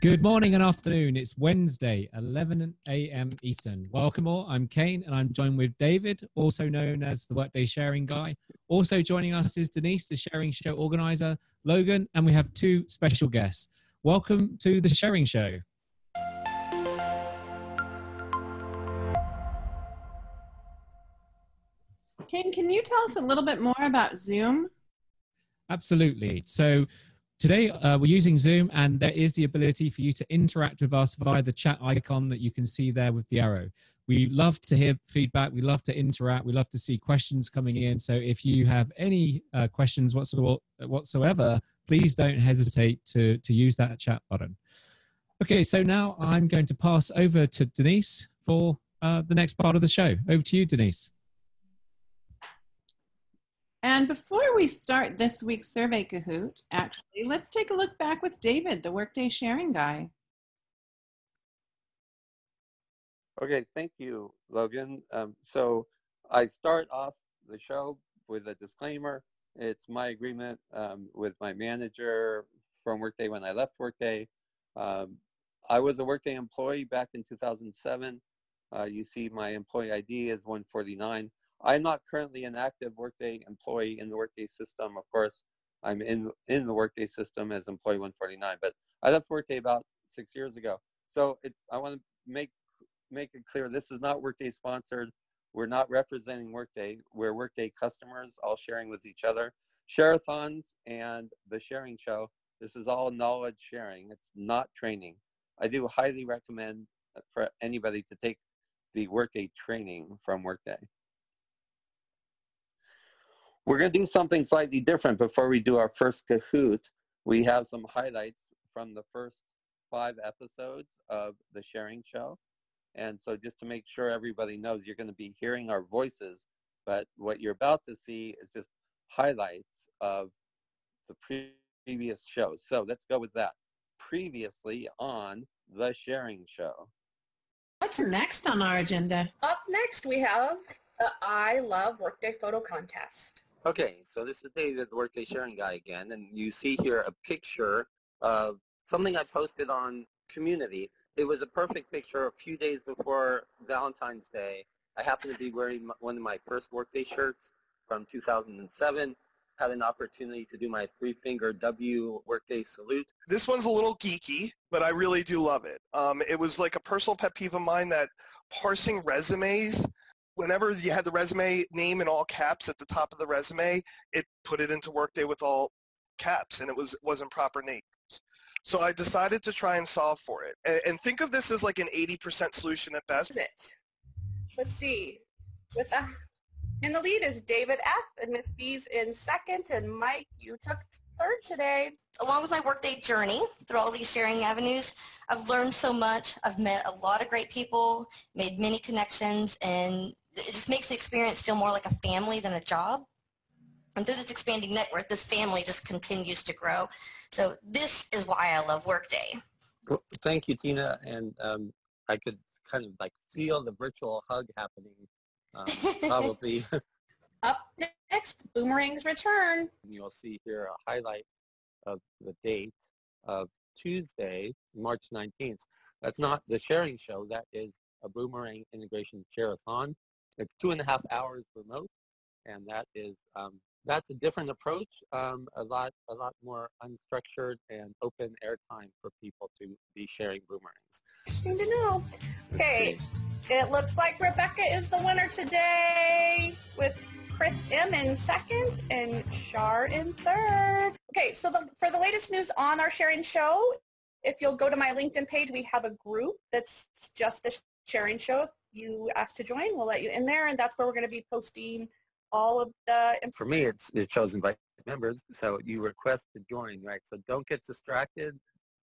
Good morning and afternoon. It's Wednesday, 11 a.m. Eastern. Welcome all. I'm Kane and I'm joined with David, also known as the Workday Sharing Guy. Also joining us is Denise, the Sharing Show organizer, Logan, and we have two special guests. Welcome to the Sharing Show. Kane, can you tell us a little bit more about Zoom? Absolutely. So today we're using Zoom, and there is the ability for you to interact with us via the chat icon that you can see there with the arrow. We love to hear feedback. We love to interact. We love to see questions coming in. So if you have any questions whatsoever, please don't hesitate to use that chat button. Okay, so now I'm going to pass over to Denise for the next part of the show. Over to you, Denise. And before we start this week's Survey Kahoot, actually, let's take a look back with David, the Workday Sharing Guy. Okay, thank you, Logan. So I start off the show with a disclaimer. It's my agreement with my manager from Workday when I left Workday. I was a Workday employee back in 2007. You see my employee ID is 149. I'm not currently an active Workday employee in the Workday system. Of course, I'm in the Workday system as employee 149, but I left Workday about 6 years ago. So I want to make it clear, this is not Workday sponsored. We're not representing Workday. We're Workday customers, all sharing with each other. Share-a-thons and the sharing show, this is all knowledge sharing. It's not training. I do highly recommend for anybody to take the Workday training from Workday. We're going to do something slightly different before we do our first Kahoot. We have some highlights from the first 5 episodes of the sharing show. And so just to make sure everybody knows, you're going to be hearing our voices, but what you're about to see is just highlights of the previous shows. So let's go with that. Previously on the sharing show. What's next on our agenda? Up next, we have the I Love Workday Photo Contest. Okay, so this is David, the Workday Sharing Guy again, and you see here a picture of something I posted on Community. It was a perfect picture a few days before Valentine's Day. I happened to be wearing one of my first Workday shirts from 2007. Had an opportunity to do my 3-finger W Workday salute. This one's a little geeky, but I really do love it. It was like a personal pet peeve of mine that parsing resumes, whenever you had the resume name in all caps at the top of the resume, it put it into Workday with all caps, and it wasn't proper names. So I decided to try and solve for it. And think of this as like an 80% solution at best. Let's see. In the lead is David F. and Miss B's in second, and Mike, you took third today. Along with my Workday journey through all these sharing avenues, I've learned so much. I've met a lot of great people, made many connections, and it just makes the experience feel more like a family than a job. And through this expanding network, this family just continues to grow. So this is why I love Workday. Well, thank you, Tina. And I could kind of like feel the virtual hug happening, probably. Up next, Boomerang's return. You'll see here a highlight of the date of Tuesday, March 19th. That's not the sharing show. That is a Boomerang integration share-a-thon. It's 2.5 hours remote, and that is that's a different approach, a lot more unstructured and open airtime for people to be sharing boomerangs. Interesting to know. Okay, it looks like Rebecca is the winner today with Chris M in second and Shar in third. Okay, so for the latest news on our sharing show, if you'll go to my LinkedIn page, we have a group that's just the sharing show. If you ask to join, we'll let you in there, and that's where we're going to be posting all of the. For me, it shows invite members, so you request to join, right? So don't get distracted.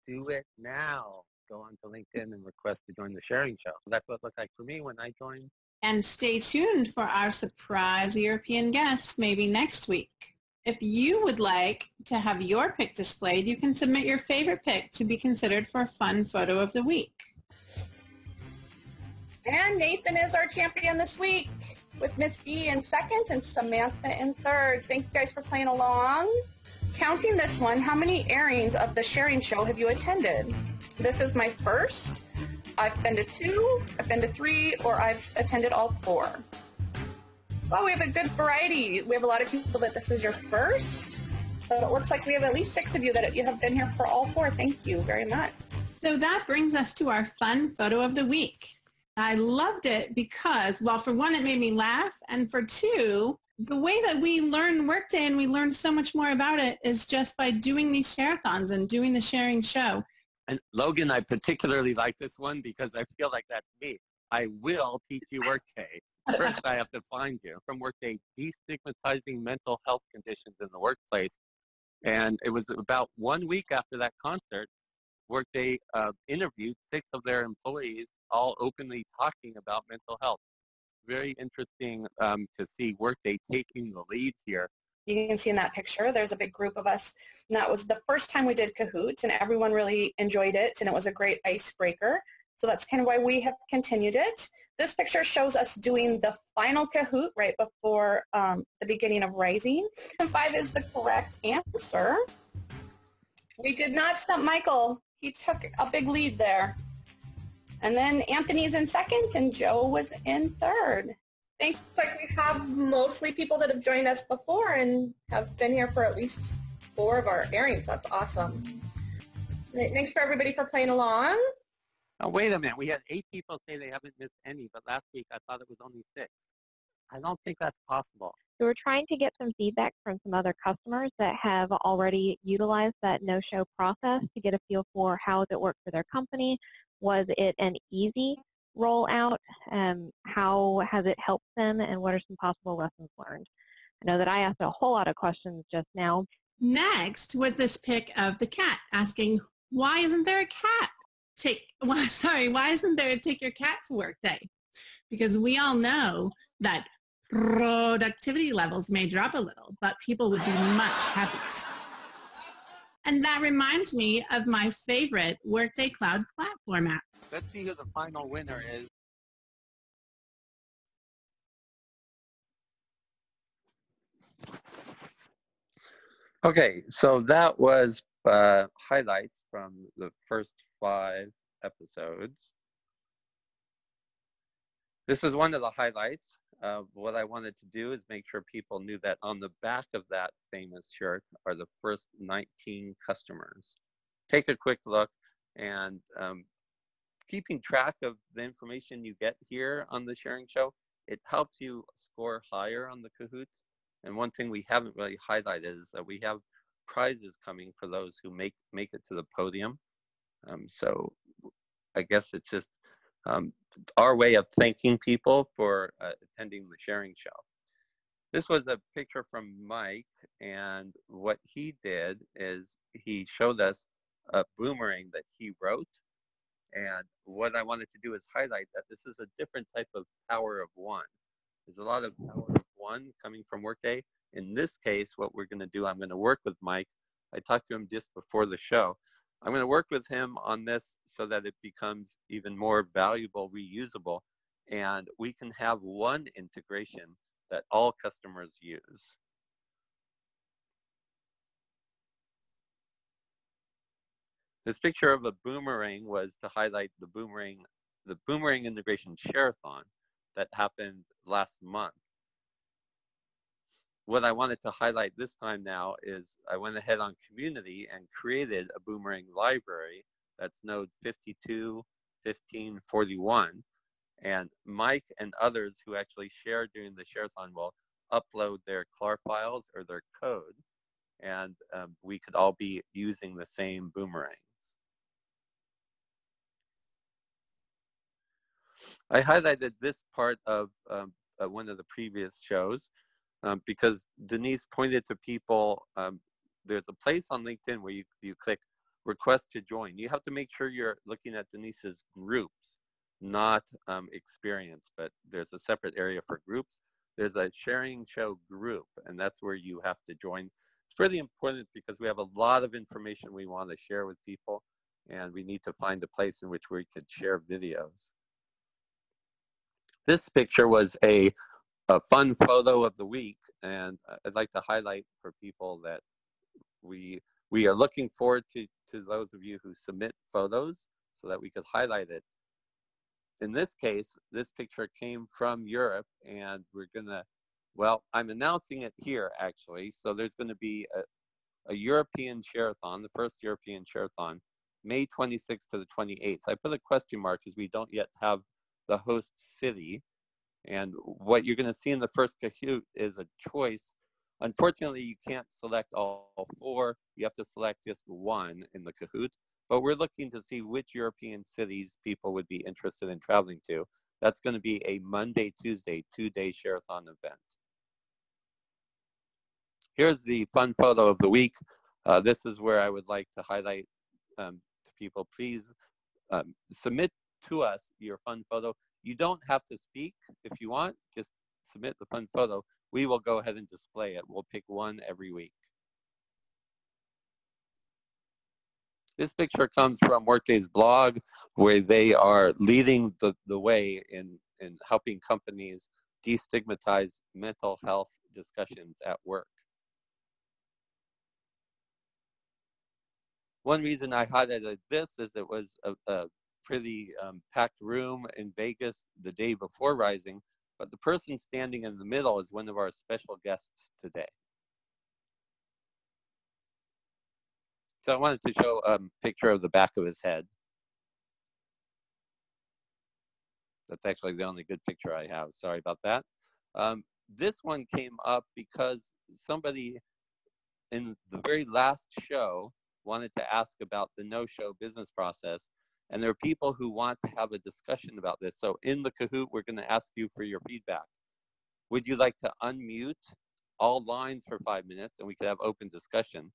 Do it now. Go on to LinkedIn and request to join the sharing show. That's what it looked like for me when I joined. And stay tuned for our surprise European guest maybe next week. If you would like to have your pic displayed, you can submit your favorite pic to be considered for a fun photo of the week. And Nathan is our champion this week with Miss B in second and Samantha in third. Thank you guys for playing along. Counting this one, how many airings of the sharing show have you attended? This is my first. I've been to 2, I've been to 3, or I've attended all 4. Well, we have a good variety. We have a lot of people that this is your first, but it looks like we have at least 6 of you that you have been here for all 4. Thank you very much. So that brings us to our fun photo of the week. I loved it because, well, for one, it made me laugh, and for 2, the way that we learn Workday and we learn so much more about it is just by doing these share-a-thons and doing the sharing show. And Logan, I particularly like this one because I feel like that's me. I will teach you Workday. First, I have to find you. From Workday, Destigmatizing Mental Health Conditions in the Workplace. And it was about 1 week after that concert, Workday interviewed 6 of their employees, all openly talking about mental health. Very interesting to see Workday taking the lead here. You can see in that picture, there's a big group of us. And that was the first time we did Kahoot, and everyone really enjoyed it, and it was a great icebreaker. So that's kind of why we have continued it. This picture shows us doing the final Kahoot right before the beginning of Rising. 5 is the correct answer. We did not stump Michael. He took a big lead there. And then Anthony's in second, and Joe was in third. Thanks. Like we have mostly people that have joined us before and have been here for at least 4 of our airings. That's awesome. Thanks for everybody for playing along. Oh, wait a minute. We had 8 people say they haven't missed any, but last week I thought it was only 6. I don't think that's possible. So we're trying to get some feedback from some other customers that have already utilized that no-show process to get a feel for how it worked for their company. Was it an easy rollout? How has it helped them, and what are some possible lessons learned? I know that I asked a whole lot of questions just now. Next was this pic of the cat asking, why isn't there a cat? Why isn't there a take your cat to work day? Because we all know that productivity levels may drop a little, but people would be much happier. And that reminds me of my favorite Workday Cloud Platform app. Let's see who the final winner is. Okay, so that was highlights from the first 5 episodes. This was one of the highlights. What I wanted to do is make sure people knew that on the back of that famous shirt are the first 19 customers. Take a quick look, and keeping track of the information you get here on the sharing show, it helps you score higher on the Kahoots. And one thing we haven't really highlighted is that we have prizes coming for those who make it to the podium. So I guess it's just our way of thanking people for attending the sharing show. This was a picture from Mike, and what he did is he showed us a boomerang that he wrote. And what I wanted to do is highlight that this is a different type of power of one. There's a lot of power of one coming from Workday. In this case, what we're going to do, I'm going to work with Mike. I talked to him just before the show. I'm going to work with him on this so that it becomes even more valuable, reusable, and we can have one integration that all customers use. This picture of a boomerang was to highlight the boomerang integration share-a-thon that happened last month. What I wanted to highlight this time now is I went ahead on community and created a boomerang library that's node 52.15.41. And Mike and others who actually share during the share-a-thon will upload their CLAR files or their code, and we could all be using the same boomerangs. I highlighted this part of one of the previous shows because Denise pointed to people, there's a place on LinkedIn where you click request to join. You have to make sure you're looking at Denise's groups, not experience, but there's a separate area for groups. There's a sharing show group, and that's where you have to join. It's really important because we have a lot of information we want to share with people, and we need to find a place in which we could share videos. This picture was a fun photo of the week, and I'd like to highlight for people that we We are looking forward to those of you who submit photos so that we could highlight it. In this case, this picture came from Europe, and we're gonna, well, I'm announcing it here actually. So there's gonna be a European Share-a-thon, the first European Share-a-thon, May 26th to the 28th. I put a question mark because we don't yet have the host city. And what you're gonna see in the first Kahoot is a choice. Unfortunately, you can't select all 4. You have to select just one in the Kahoot. But we're looking to see which European cities people would be interested in traveling to. That's going to be a Monday, Tuesday, 2-day Share-a-thon event. Here's the fun photo of the week. This is where I would like to highlight to people, please submit to us your fun photo. You don't have to speak if you want, just submit the fun photo. We will go ahead and display it. We'll pick one every week. This picture comes from Workday's blog, where they are leading the way in helping companies destigmatize mental health discussions at work. One reason I highlighted this is it was a pretty packed room in Vegas the day before Rising, but the person standing in the middle is one of our special guests today. So I wanted to show a picture of the back of his head. That's actually the only good picture I have. Sorry about that. This one came up because somebody in the very last show wanted to ask about the no-show business process. And there are people who want to have a discussion about this. So in the Kahoot, we're going to ask you for your feedback. Would you like to unmute all lines for 5 minutes and we could have open discussion?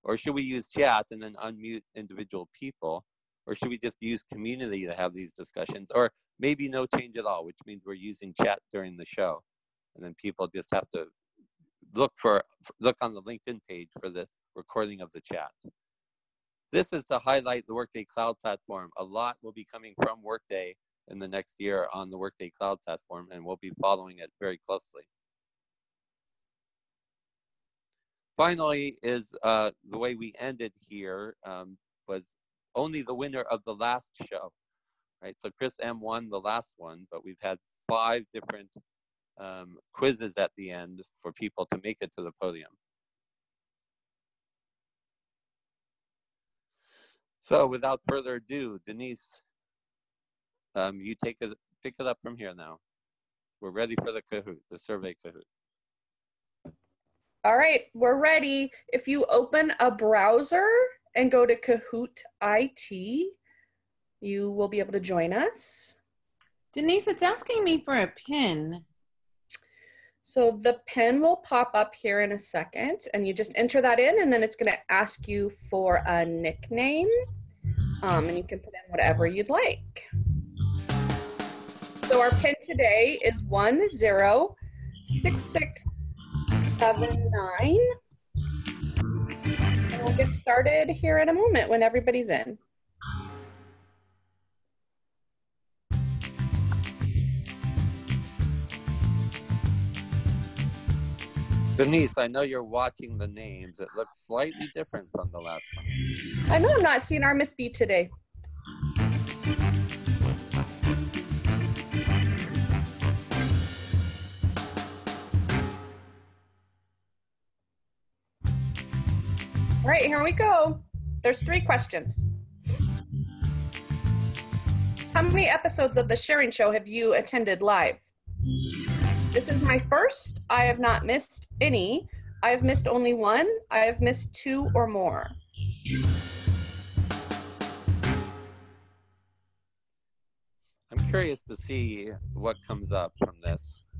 Or should we use chat and then unmute individual people? Or should we just use community to have these discussions? Or maybe no change at all, which means we're using chat during the show. And then people just have to look on the LinkedIn page for the recording of the chat. This is to highlight the Workday Cloud Platform. A lot will be coming from Workday in the next year on the Workday Cloud Platform, and we'll be following it very closely. Finally is the way we ended here was only the winner of the last show, right? So Chris M won the last one, but we've had 5 different quizzes at the end for people to make it to the podium. So without further ado, Denise, you pick it up from here now. We're ready for the Kahoot, the survey Kahoot. All right, we're ready. If you open a browser and go to Kahoot IT, you will be able to join us. Denise, it's asking me for a pin. So the pin will pop up here in a second, and you just enter that in, and then it's going to ask you for a nickname, and you can put in whatever you'd like. So our pin today is 106679, and we'll get started here in a moment when everybody's in. Denise, I know you're watching the names. It looks slightly different from the last one. I know I'm not seeing our Miss B today. All right, here we go. There's 3 questions. How many episodes of the Sharing Show have you attended live? This is my first. I have not missed any. I have missed only 1. I have missed 2 or more. I'm curious to see what comes up from this.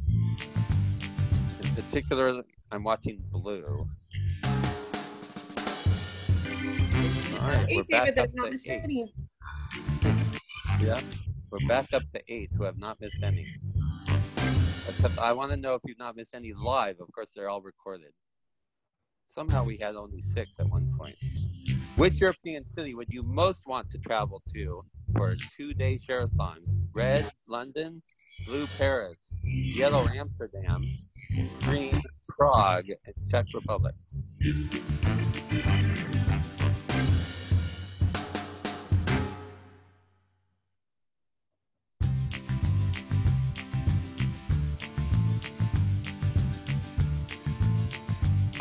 In particular, I'm watching blue. All right, we're back up to 8. Yeah, we're back up to 8 who have not missed any. Except I want to know if you've not missed any live. Of course, they're all recorded. Somehow we had only 6 at one point. Which European city would you most want to travel to for a 2-day Share-a-thon? Red, London; blue, Paris; yellow, Amsterdam; green, Prague; and Czech Republic.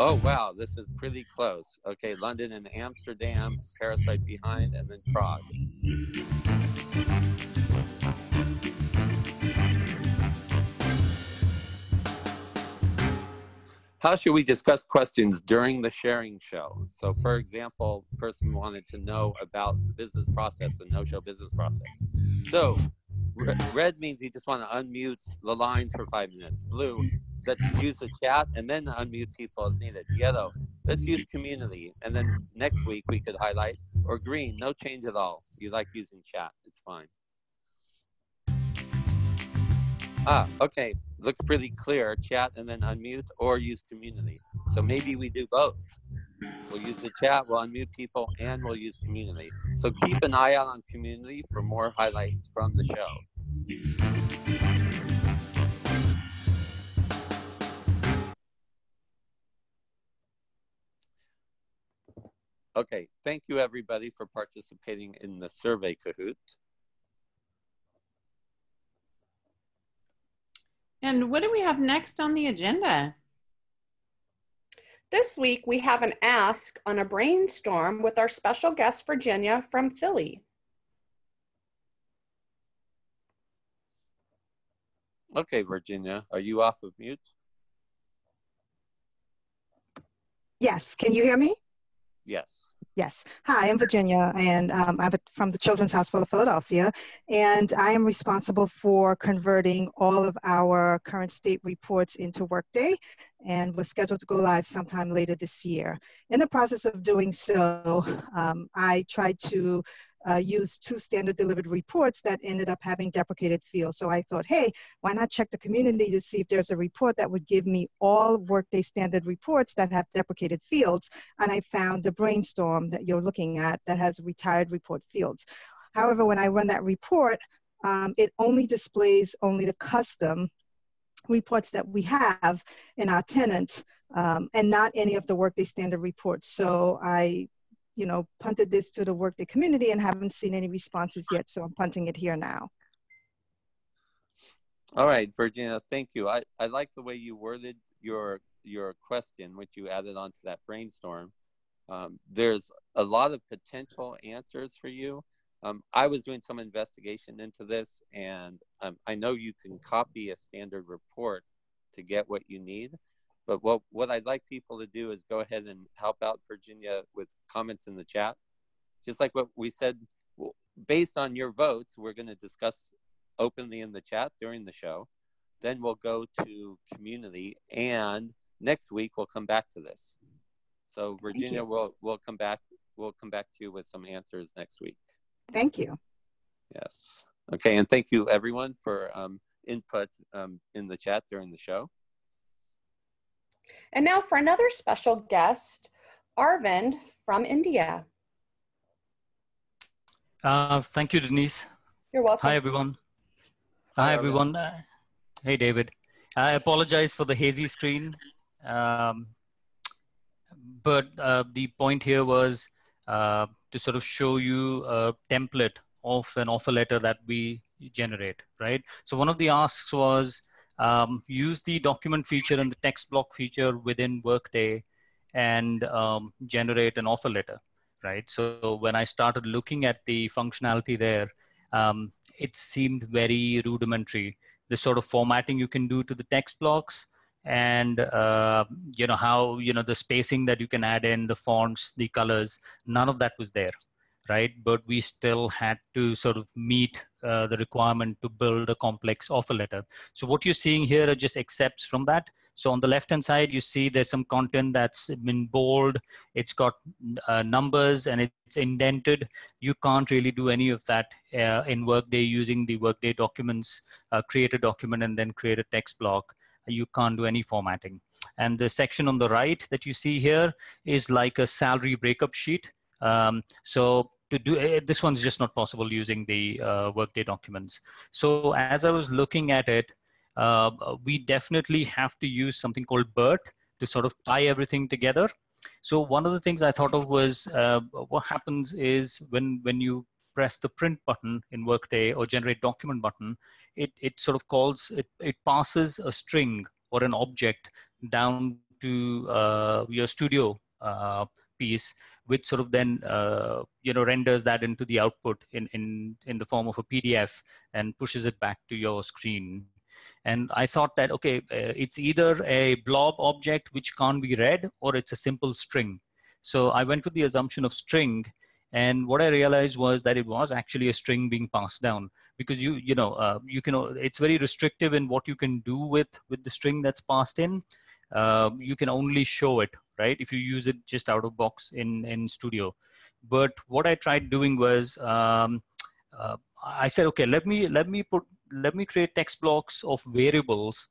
Oh, wow, this is pretty close. Okay, London and Amsterdam, Paris right behind, and then Prague. How should we discuss questions during the sharing show? So, for example, person wanted to know about the business process, the no-show business process. So, red means you just want to unmute the line for 5 minutes. Blue, let's use the chat and then unmute people as needed. Yellow, let's use community. And then next week we could highlight. Or green, no change at all. You like using chat, it's fine. Okay, looks pretty clear. Chat and then unmute or use community. So maybe we do both. We'll use the chat, we'll unmute people, and we'll use community. So keep an eye out on community for more highlights from the show. Okay, thank you everybody for participating in the survey Kahoot. And what do we have next on the agenda? This week, we have an ask on a brainstorm with our special guest, Virginia from Philly. Okay, Virginia, are you off of mute? Yes, can you hear me? Yes. Yes. Hi, I'm Virginia, and I'm from the Children's Hospital of Philadelphia, and I am responsible for converting all of our current state reports into Workday, and we're scheduled to go live sometime later this year. In the process of doing so, I tried to use 2 standard delivered reports that ended up having deprecated fields. So I thought, hey, why not check the community to see if there's a report that would give me all Workday standard reports that have deprecated fields. And I found the brainstorm that you're looking at that has retired report fields. However, when I run that report, it only displays only the custom reports that we have in our tenant and not any of the Workday standard reports. So I punted this to the Workday community and haven't seen any responses yet, so I'm punting it here now. All right, Virginia, thank you. I like the way you worded your question, which you added onto that brainstorm. There's a lot of potential answers for you. I was doing some investigation into this, and I know you can copy a standard report to get what you need. But what I'd like people to do is go ahead and help out Virginia with comments in the chat. Just like what we said, based on your votes, we're going to discuss openly in the chat during the show. Then we'll go to community, and next week we'll come back to this. So Virginia, we'll come back to you with some answers next week. Thank you. Yes. Okay, and thank you everyone for input in the chat during the show. And now for another special guest, Arvind from India. Thank you, Denise. You're welcome. Hi, everyone. Hi, everyone. Hey, David. I apologize for the hazy screen. But the point here was to sort of show you a template of an offer letter that we generate, right? So one of the asks was, use the document feature and the text block feature within Workday and generate an offer letter, right? So when I started looking at the functionality there, it seemed very rudimentary. The sort of formatting you can do to the text blocks and how, the spacing that you can add in, the fonts, the colors, none of that was there, right? But we still had to sort of meet the requirement to build a complex offer letter. So what you're seeing here are just excerpts from that. So on the left-hand side, you see there's some content that's been bold. It's got numbers and it's indented. You can't really do any of that in Workday using the Workday documents, create a document and then create a text block. You can't do any formatting. And the section on the right that you see here is like a salary breakup sheet. So to do this one's just not possible using the Workday documents. So as I was looking at it, we definitely have to use something called BIRT to sort of tie everything together. So one of the things I thought of was what happens is when you press the print button in Workday or generate document button, it sort of calls, it passes a string or an object down onto your studio piece, which sort of then renders that into the output in the form of a PDF and pushes it back to your screen. And I thought that, okay, it's either a blob object which can't be read, or it's a simple string. So I went with the assumption of string, and what I realized was that it was actually a string being passed down, because you can, it's very restrictive in what you can do with the string that's passed in. You can only show it, right, if you use it just out of box in Studio. But what I tried doing was I said, okay, let me create text blocks of variables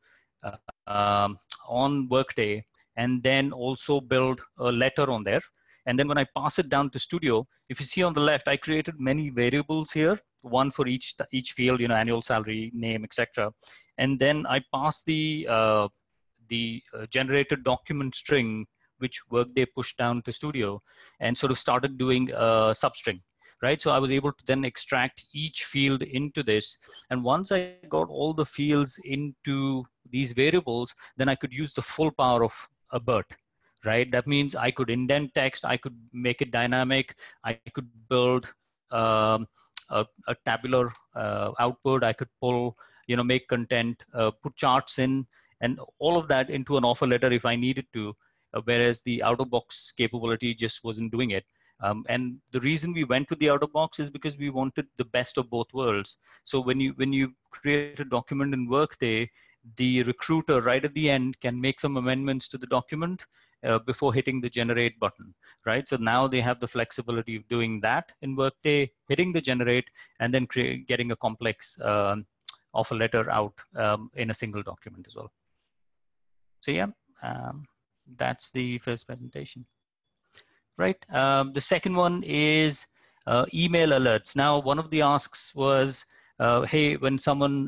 on Workday, and then also build a letter on there. And then when I pass it down to Studio, if you see on the left, I created many variables here, one for each field, annual salary, name, etc. And then I pass the generated document string, which Workday pushed down to Studio, and sort of started doing a substring. Right, so I was able to then extract each field into this. And once I got all the fields into these variables, then I could use the full power of a BIRT. Right, that means I could indent text, I could make it dynamic, I could build a tabular output, I could pull, make content, put charts in, and all of that into an offer letter if I needed to, whereas the out-of-box capability just wasn't doing it. And the reason we went with the out of box is because we wanted the best of both worlds. So when you create a document in Workday, the recruiter right at the end can make some amendments to the document before hitting the generate button, right? So now they have the flexibility of doing that in Workday, hitting the generate, and then getting a complex offer letter out in a single document as well. So yeah, that's the first presentation. Right. The second one is email alerts. Now, one of the asks was, hey, when someone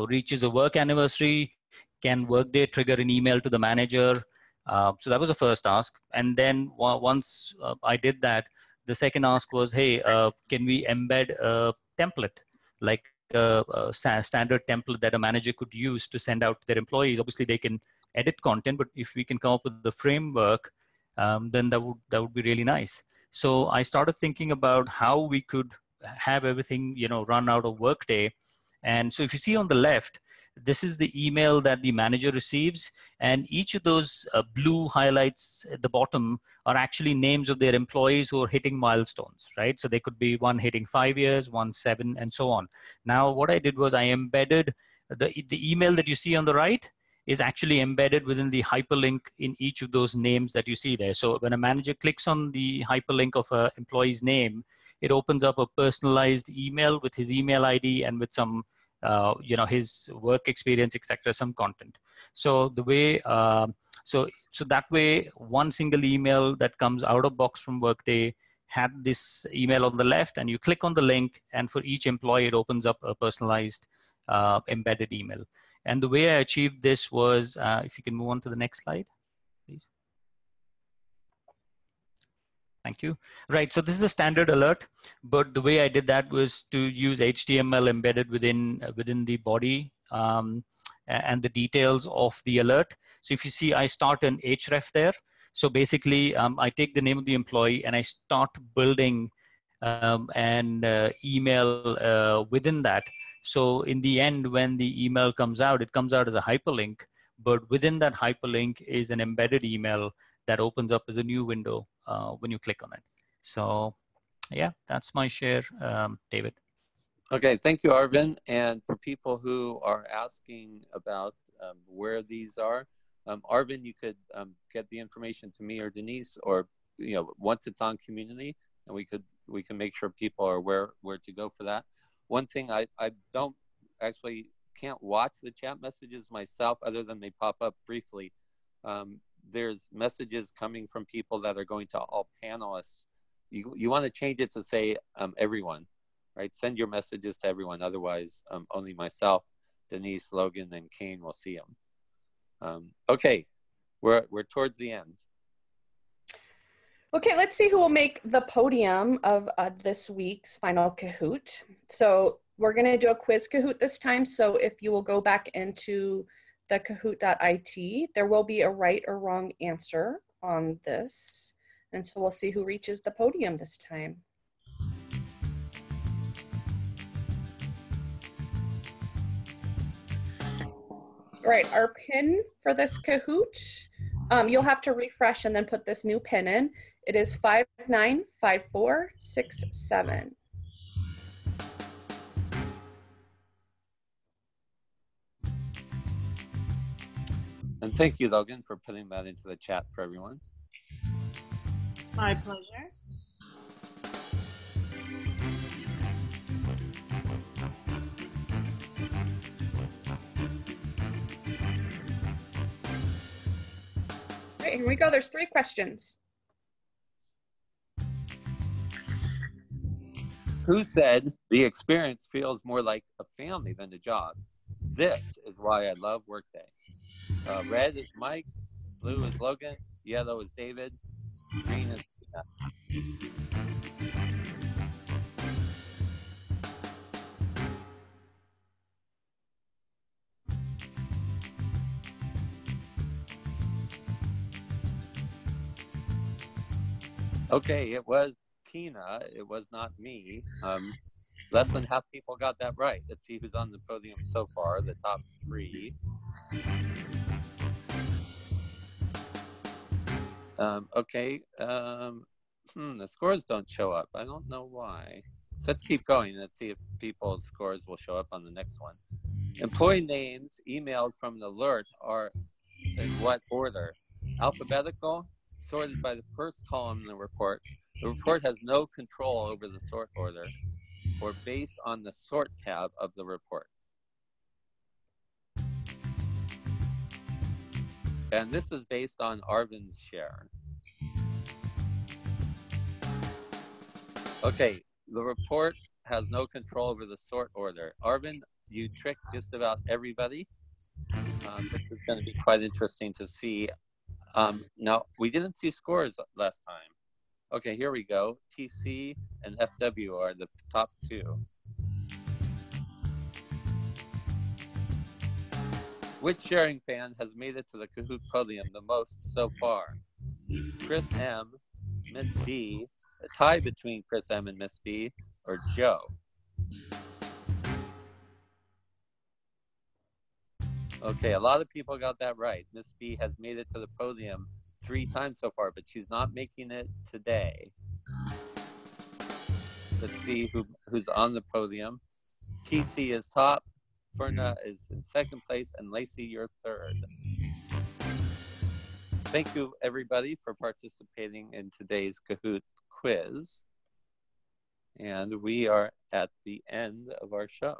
reaches a work anniversary, can Workday trigger an email to the manager? So that was the first ask. And then once I did that, the second ask was, hey, can we embed a template, like a standard template that a manager could use to send out to their employees? Obviously, they can edit content, but if we can come up with the framework, then that would be really nice. So I started thinking about how we could have everything run out of Workday. And so if you see on the left, this is the email that the manager receives, and each of those blue highlights at the bottom are actually names of their employees who are hitting milestones, right? So they could be one hitting 5 years, one 7, and so on. Now what I did was I embedded the email that you see on the right is actually embedded within the hyperlink in each of those names that you see there. So when a manager clicks on the hyperlink of an employee's name, it opens up a personalized email with his email ID and with some, his work experience, etc., some content. So the way, so that way, one single email that comes out of box from Workday had this email on the left, and you click on the link, and for each employee, it opens up a personalized embedded email. And the way I achieved this was, if you can move on to the next slide, please. Thank you. Right, so this is a standard alert, but the way I did that was to use HTML embedded within the body and the details of the alert. So if you see, I start an href there. So basically, I take the name of the employee and I start building an email within that. So in the end, when the email comes out, it comes out as a hyperlink, but within that hyperlink is an embedded email that opens up as a new window when you click on it. So yeah, that's my share, David. Okay, thank you, Arvind. And for people who are asking about where these are, Arvind, you could get the information to me or Denise, or once it's on community, and we can make sure people are where to go for that. One thing I can't watch the chat messages myself, other than they pop up briefly. There's messages coming from people that are going to all panelists. You want to change it to say everyone, right? Send your messages to everyone. Otherwise, only myself, Denise, Logan, and Kane will see them. Okay, we're towards the end. Okay, let's see who will make the podium of this week's final Kahoot. So we're going to do a quiz Kahoot this time. So if you will go back into the Kahoot.it. There will be a right or wrong answer on this. And so we'll see who reaches the podium this time. All right, our pin for this Kahoot, you'll have to refresh and then put this new pin in. It is 595467. And thank you, Logan, for putting that into the chat for everyone. My pleasure. All right, here we go. There's 3 questions. Who said the experience feels more like a family than a job? This is why I love Workday. Red is Mike, blue is Logan, yellow is David, green is Tina. Okay, it was Tina. It was not me. Less than half people got that right. Let's see who's on the podium so far, the top 3. Okay, the scores don't show up. I don't know why. Let's keep going. Let's see if people's scores will show up on the next one. Employee names emailed from the alert are in what order? Alphabetical, sorted by the first column in the report. The report has no control over the sort order, or based on the sort tab of the report. And this is based on Arvin's share. Okay, the report has no control over the sort order. Arvin, you tricked just about everybody. This is going to be quite interesting to see. Now, we didn't see scores last time. Okay, here we go. TC and FW are the top 2. Which sharing fan has made it to the Kahoot podium the most so far? Chris M, Miss B, a tie between Chris M and Miss B, or Joe? Okay, a lot of people got that right. Miss B has made it to the podium 3 times so far, but she's not making it today. Let's see who's on the podium. TC is top, Berna is in 2nd place, and Lacey, you're 3rd. Thank you, everybody, for participating in today's Kahoot quiz. And we are at the end of our show.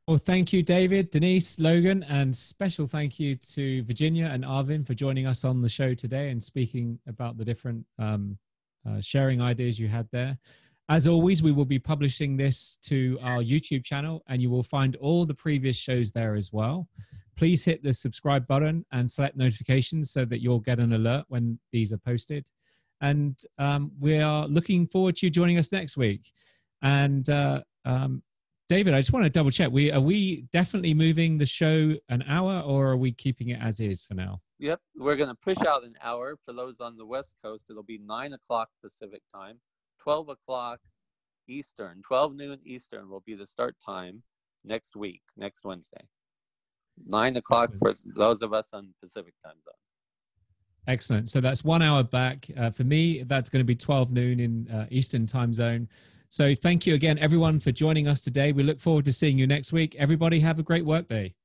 Well, thank you, David, Denise, Logan, and special thank you to Virginia and Arvin for joining us on the show today and speaking about the different sharing ideas you had there. As always, we will be publishing this to our YouTube channel, and you will find all the previous shows there as well. Please hit the subscribe button and select notifications so that you'll get an alert when these are posted. And we are looking forward to you joining us next week. And David, I just want to double check. Are we definitely moving the show an hour, or are we keeping it as is for now? Yep, we're going to push out an hour. For those on the West Coast, it'll be 9 o'clock Pacific time, 12 o'clock Eastern. 12 noon Eastern will be the start time next week, next Wednesday. 9 o'clock for those of us on Pacific time zone. Excellent. So that's 1 hour back. For me, that's going to be 12 noon in Eastern time zone. So thank you again, everyone, for joining us today. We look forward to seeing you next week. Everybody have a great work day.